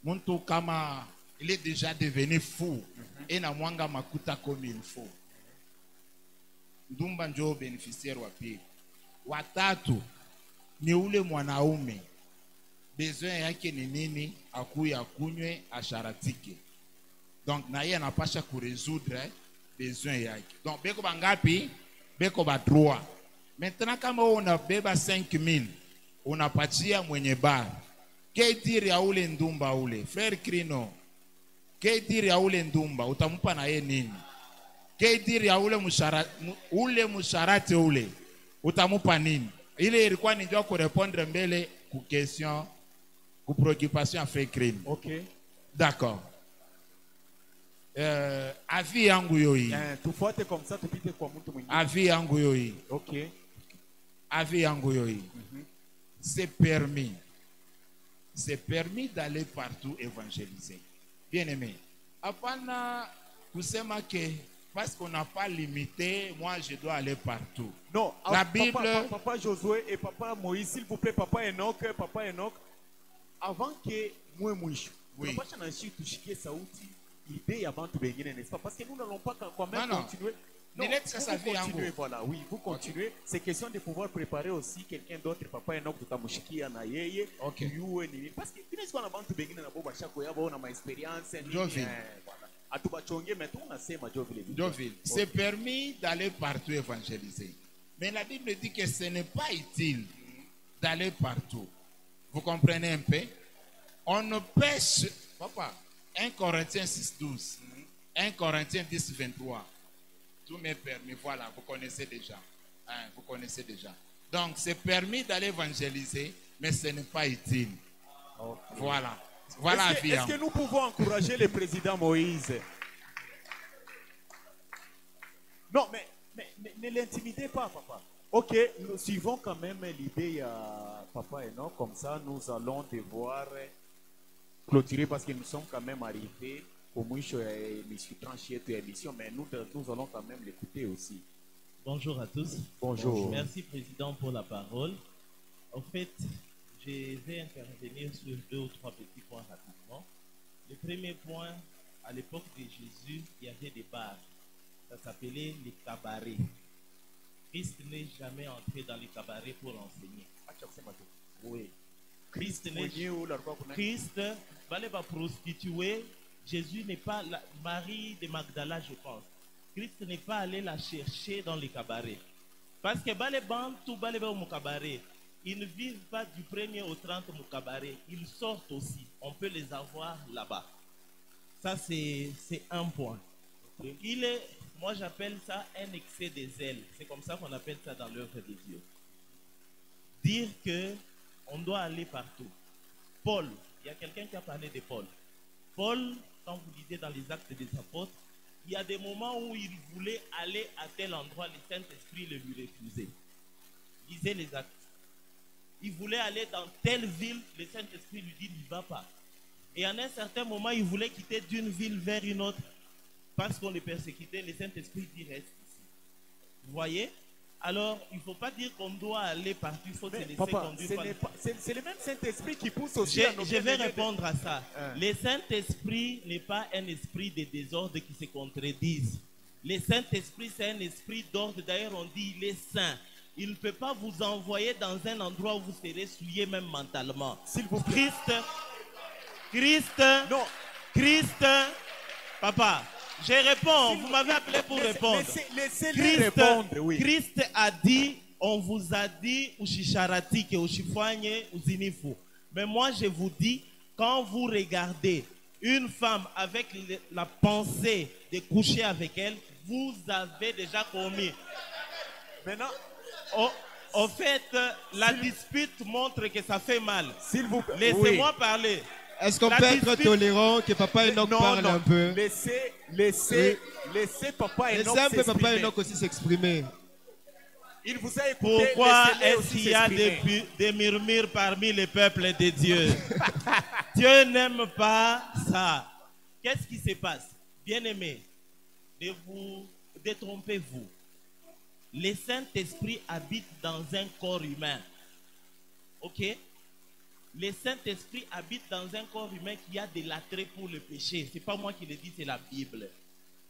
Muntu kama il est déjà devenu fou et na mwanga makuta comme il faut. Ndumba njoo bénéficiaire wa pili. Watatu ni ule mwanaume, besoin yake ni nini? Akuya kunywe asharatike. Donc na yeye anapasha kuresoudre besoin yake. Donc beko bangapi? Beko ba 3. Maintenant kama unabeba 5000 unapatia mwenye bar, keitiri ya ule ndumba ule? Frère Crino, keitiri ya ule ndumba utampa na yeye nini? Keitiri ya ule musharati ule utamupa nini? Ile ilikuwa ni ndio kurepondre mbele ku question ku préoccupation à Frère Crino.
Ok.
D'accord. Avi yangu yoi.
Tufuate comme ça tupite kwa mtu mwingine.
Avi yangu yoi.
Ok.
Avi yangu yoi. C'est permis. C'est permis d'aller partout évangéliser. Bien aimé. Apana kusema que parce qu'on n'a pas limité, moi je dois aller partout.
Non,
la Bible.
Papa Josué et Papa Moïse, s'il vous plaît, Papa Enoch, avant que moi mwisho.
Oui.
Tunapasha na shi tushikie sauti idée ya bantu bengine, n'est-ce pas? Parce que nous n'allons pas quand même continuer. Non, voilà, oui, vous continuez. Okay. C'est question de pouvoir préparer aussi quelqu'un d'autre. Papa Enoch tutamushikia na yeye.
Okay.
Parce que binesi kwa na bantu bengine na boba shako yabo na ma experience.
Joville. C'est permis d'aller partout évangéliser. Mais la Bible dit que ce n'est pas utile d'aller partout. Vous comprenez un peu? On ne pêche, papa, 1 Corinthiens 6, 12, 1 Corinthiens 10, 23. Tout m'est permis, voilà, vous connaissez déjà. Hein, vous connaissez déjà. Donc, c'est permis d'aller évangéliser, mais ce n'est pas utile.
Okay.
Voilà. Voilà,
est-ce que nous pouvons encourager le président Moïse? Non, mais ne l'intimidez pas, papa. Ok, nous suivons quand même l'idée à papa et non, comme ça nous allons devoir clôturer parce que nous sommes quand même arrivés au moins sur l'émission, mais nous allons quand même l'écouter aussi.
Bonjour à tous.
Bonjour.
Merci, Président, pour la parole. En fait, je vais intervenir sur 2 ou 3 petits points rapidement. Le premier point, à l'époque de Jésus, il y avait des bars. Ça s'appelait les cabarets. Christ n'est jamais entré dans les cabarets pour enseigner.
Oui.
Christ va les prostituer. Jésus n'est pas Marie de Magdala, je pense. Christ n'est pas allé la chercher dans les cabarets. Parce que les bantou, au cabaret, ils ne vivent pas du 1er au 30 au cabaret. Ils sortent aussi. On peut les avoir là-bas. Ça, c'est un point. Moi, j'appelle ça un excès de zèle. C'est comme ça qu'on appelle ça dans l'œuvre de Dieu. Dire qu'on doit aller partout. Paul, il y a quelqu'un qui a parlé de Paul. Paul, quand vous lisez dans les Actes des Apôtres, il y a des moments où il voulait aller à tel endroit, le Saint-Esprit le lui refusait. Lisez les Actes. Il voulait aller dans telle ville, le Saint-Esprit lui dit n'y va pas. Et en un certain moment, il voulait quitter d'une ville vers une autre parce qu'on le persécutait. Le Saint-Esprit dit reste ici. Vous voyez? Alors, il ne faut pas dire qu'on doit aller partout, il faut se laisser conduire.
C'est le même Saint-Esprit qui pousse aussi.
Je vais répondre à ça. Le Saint-Esprit n'est pas un esprit de désordre qui se contredise. Le Saint-Esprit, c'est un esprit d'ordre. D'ailleurs, on dit il est saint. Il ne peut pas vous envoyer dans un endroit où vous serez souillé même mentalement.
S'il vous plaît.
Christ, papa, je réponds, vous m'avez appelé pour répondre.
Laissez-lui répondre, oui.
Christ a dit, on vous a dit, Ushisharatike, Ushifanye, Uzinifu. Mais moi je vous dis, quand vous regardez une femme avec la pensée de coucher avec elle, vous avez déjà commis.
Maintenant,
au fait, la dispute montre que ça fait mal.
S'il vous plaît.
Laissez-moi parler.
Est-ce qu'on peut être tolérant que Papa Enoch parle un peu?
Laissez Papa Enoch s'exprimer.
Laissez un peu Papa Enoch aussi s'exprimer.
Il vous a écouté.
Pourquoi est-ce qu'il y a des murmures parmi les peuples de Dieu? Dieu n'aime pas ça. Qu'est-ce qui se passe? Bien-aimés, détrompez-vous. Le Saint-Esprit habite dans un corps humain. Ok? Le Saint-Esprit habite dans un corps humain qui a de l'attrait pour le péché. Ce n'est pas moi qui le dis, c'est la Bible.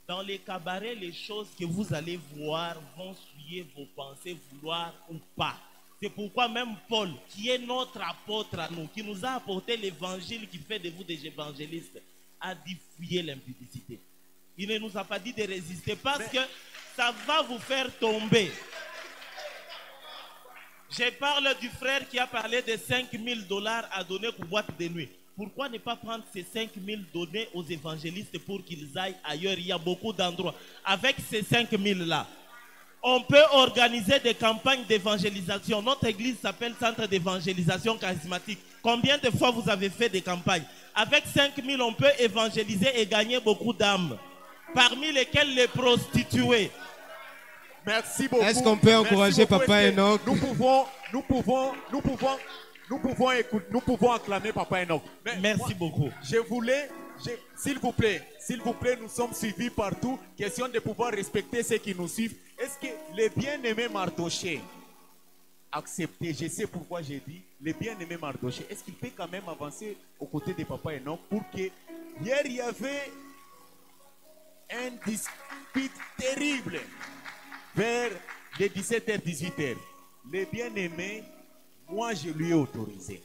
Dans les cabarets, les choses que vous allez voir vont souiller vos pensées, vouloir ou pas. C'est pourquoi même Paul, qui est notre apôtre à nous, qui nous a apporté l'évangile qui fait de vous des évangélistes, a dit fuyez l'impudicité. Il ne nous a pas dit de résister parce que ça va vous faire tomber. Je parle du frère qui a parlé de 5 000 $ à donner pour boîte de nuit. Pourquoi ne pas prendre ces 5 000 donnés aux évangélistes pour qu'ils aillent ailleurs? Il y a beaucoup d'endroits. Avec ces 5 000 là, on peut organiser des campagnes d'évangélisation. Notre église s'appelle Centre d'évangélisation charismatique. Combien de fois vous avez fait des campagnes? Avec 5 000, on peut évangéliser et gagner beaucoup d'âmes, parmi lesquelles les prostituées.
Merci beaucoup.
Est-ce qu'on peut encourager Papa Enoch?
Nous pouvons acclamer Papa Enoch.
Merci beaucoup.
S'il vous plaît, nous sommes suivis partout. Question de pouvoir respecter ceux qui nous suivent. Est-ce que les bien-aimés Mardoché accepter, je sais pourquoi j'ai dit, les bien-aimés Mardoché, est-ce qu'il peut quand même avancer aux côtés de Papa Enoch pour que hier il y avait un dispute terrible vers les 17h, 18h. Les bien-aimés, moi je lui ai autorisé.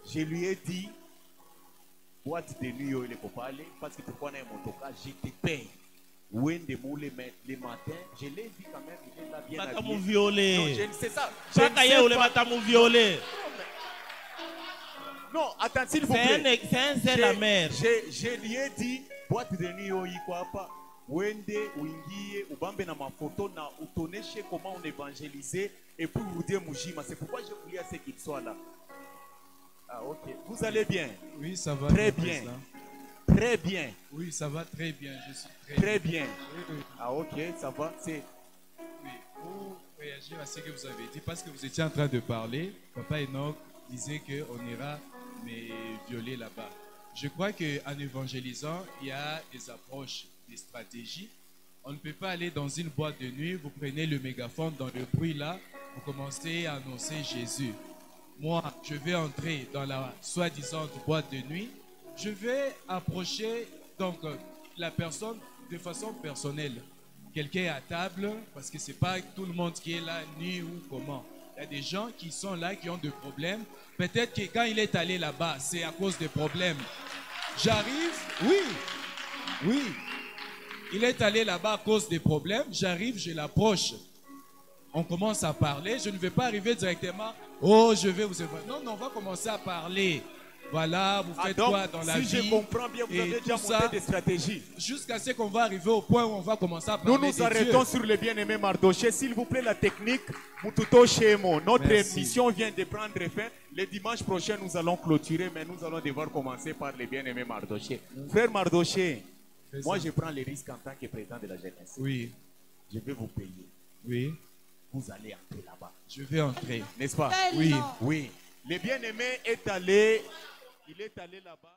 Je lui ai dit, boîte de nuit, il ne faut pas aller, parce que pourquoi on a un motocar, je te paye. Wendemou les matins, je l'ai vu quand même, il est là bien habillé.
Violet.
Non, c'est ça.
Chaque ailleurs, les matamou violet.
Non, attends, s'il vous
C'est
plaît.
c'est un zèle amer.
Je lui ai dit, boîte de nuit iko hapa, wende, uingie, ubambe na mafoto na utoneshe comment on évangélisait et puis vous dire Mujima. C'est pourquoi je voulais à ce qu'il soit là. Ah, ok. Vous allez bien?
Oui, ça va.
Très bien. Très bien.
Oui, ça va très bien. Je suis
très bien. Ah, ok, ça va. C'est.
Oui, pour réagir à ce que vous avez dit, parce que vous étiez en train de parler, Papa Enoch disait qu'on ira mais violer là-bas. Je crois qu'en évangélisant, il y a des approches, des stratégies. On ne peut pas aller dans une boîte de nuit, vous prenez le mégaphone dans le bruit là, vous commencez à annoncer Jésus. Moi, je vais entrer dans la soi-disant boîte de nuit, je vais approcher donc la personne de façon personnelle. Quelqu'un est à table, parce que ce n'est pas tout le monde qui est là, ni ou comment. Il y a des gens qui sont là, qui ont des problèmes. Peut-être que quand il est allé là-bas, c'est à cause des problèmes. J'arrive, oui. Il est allé là-bas à cause des problèmes. J'arrive, je l'approche. On commence à parler. Je ne vais pas arriver directement. Oh, je vais vous évaluer. Non, on va commencer à parler. Voilà, vous faites
donc,
quoi dans la vie?
Si je comprends bien, vous avez déjà monté des stratégies.
Jusqu'à ce qu'on va arriver au point où on va commencer à parler.
Nous nous arrêtons sur le bien-aimé Mardoché. S'il vous plaît, la technique, Mututo Shemo. Notre émission vient de prendre fin. Le dimanche prochain, nous allons clôturer, mais nous allons devoir commencer par le bien-aimé Mardoché. Frère Mardoché, moi je prends les risques en tant que président de la jeunesse.
Oui.
Je vais vous payer.
Oui.
Vous allez entrer là-bas.
Je vais entrer.
N'est-ce pas?
Oui.
Oui. Le bien-aimé est allé. Il est allé là-bas.